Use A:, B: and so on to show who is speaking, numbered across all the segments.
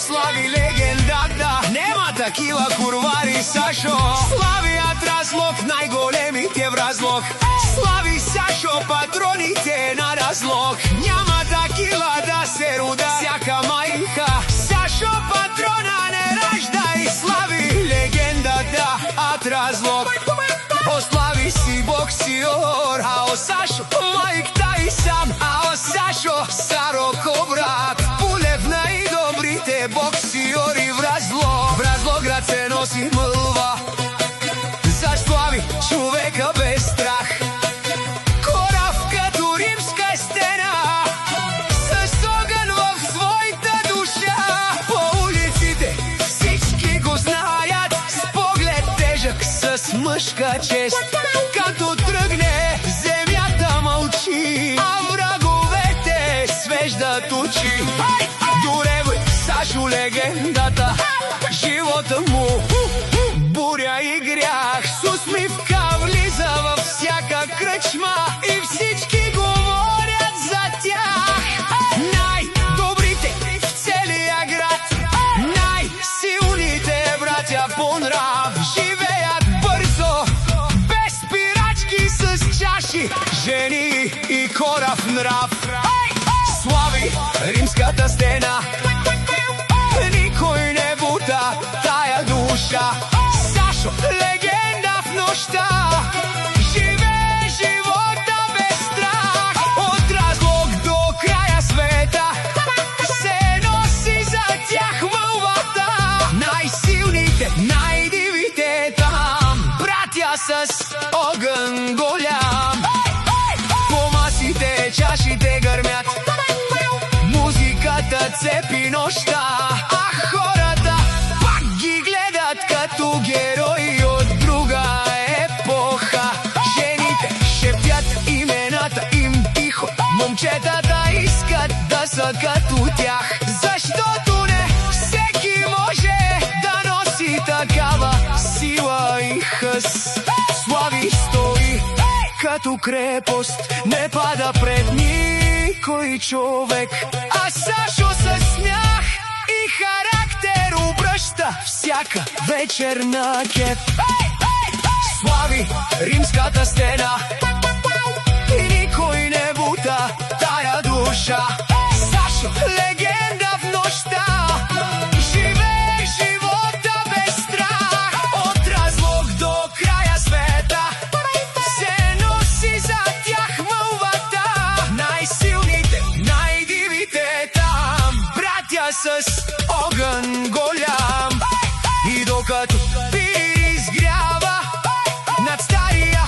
A: Слави легенда, да, нема такива курвари, Сашо. Славият разлог, най-големите в разлог. Слави Сашо, патроните на разлог. Няма такива да се руда всяка майка. Сашо патрона не ражда и слави легенда, да, от разлог. О, слави си боксиор, а о Сашо Майк Тайсън, а о Сашо Сароко брат. Полевна и добрите боксиори в разлог. В разлоград се носи мълва за слави човека без страх. Корав като римска стена, с огън в своята душа. По улиците всички го знаят, с поглед тежък, с мъжка чест. Като тръгне, земята мълчи, а враговете свеждат очи. Доревай Сашо легендата, живота му буря и грях. С усмивка влиза във всяка кръчма и всички говорят за тях. Най-добрите в целия град, най-силните братя по нрав. Живеят бързо, без спирачки, с чаши, жени и корав нрав. Слави римската стена, никой не бута тая душа. Сашо легенда в нощта, живее живота без страх. От разлог до края света се носи за тях вълвата. Най-силните, най-дивите там, братя с огън голям. По масите чашите гърмят, музиката цепи нощта, а хората пак ги гледат като герои от друга епоха. Жените шепят имената им тихо, момчетата искат да са като тях. Защото не всеки може да носи такава сила и хъс. Слави стои като крепост, не пада пред никой човек. А Сашо със смях и характер обръща всяка вечер на кеф. Слави римската стена и никой не бута тая душа. Сашо легенда в нощта, живее живота без страх. От разлог до края света се носи за тях мълвата. Най-силните, най-дивите там, братя с огън голям. И докато пири изгрява над стария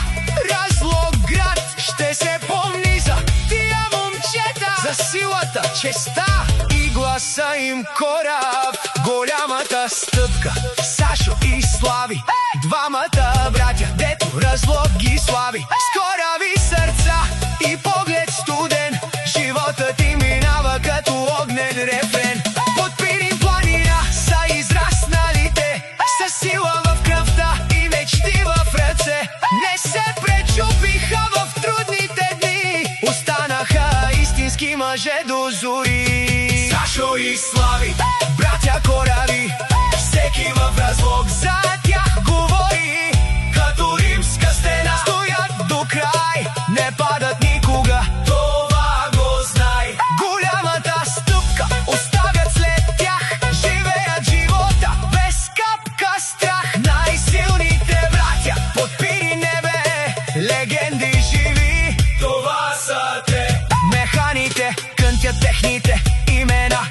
A: разлог град, ще се помни за тия момчета, за силата, честа и гласа им корав. Голямата стъпка, Сашо и Слави, двамата братя, дето разлог ги слави. С корави сърца и поглед студен, животът им минава като огнен рефрен. Под Пирин планина са израсналите, със сила в кръвта и мечти в ръце. Не се пречупиха в трудните дни, останаха истински мъже до зори. Сашо и Слави, братя корави, всеки в разлог за тях говори. Като римска стена стоят до край, не падат никога, това го знай. Голямата стъпка оставят след тях, живеят живота без капка страх. Най-силните братя под Пирин небе, легенди живи, това са те. Механите кънтят техните имена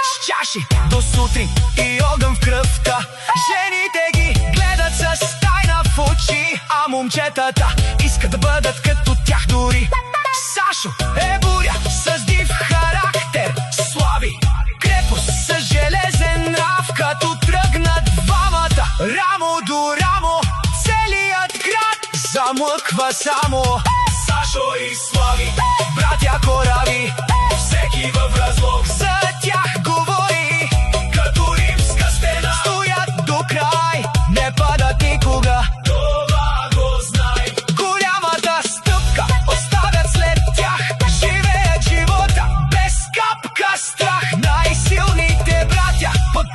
A: с чаши до сутрин и огън в кръвта. Жените ги гледат с тайна в очи, а момчетата искат да бъдат като тях дори. Сашо е буря с див характер, Слави крепост с железен нрав. Като тръгнат двамата рамо до рамо, целият град замлъква само. Сашо и Слави, братя корави, всеки в разлог за тях говори. Като римска стена стоят до край, не падат никога, това го знай. Голямата стъпка оставят след тях, живеят живота без капка страх. Най-силните братя под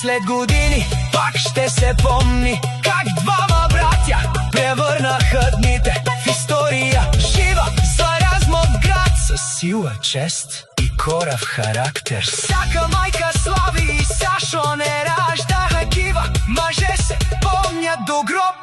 A: след години пак ще се помни как двама братя превърнаха дните в история жива за размот град с сила, чест и корав характер. Всяка майка слави и Сашо не ражда такива. Мъже се помнят до гроб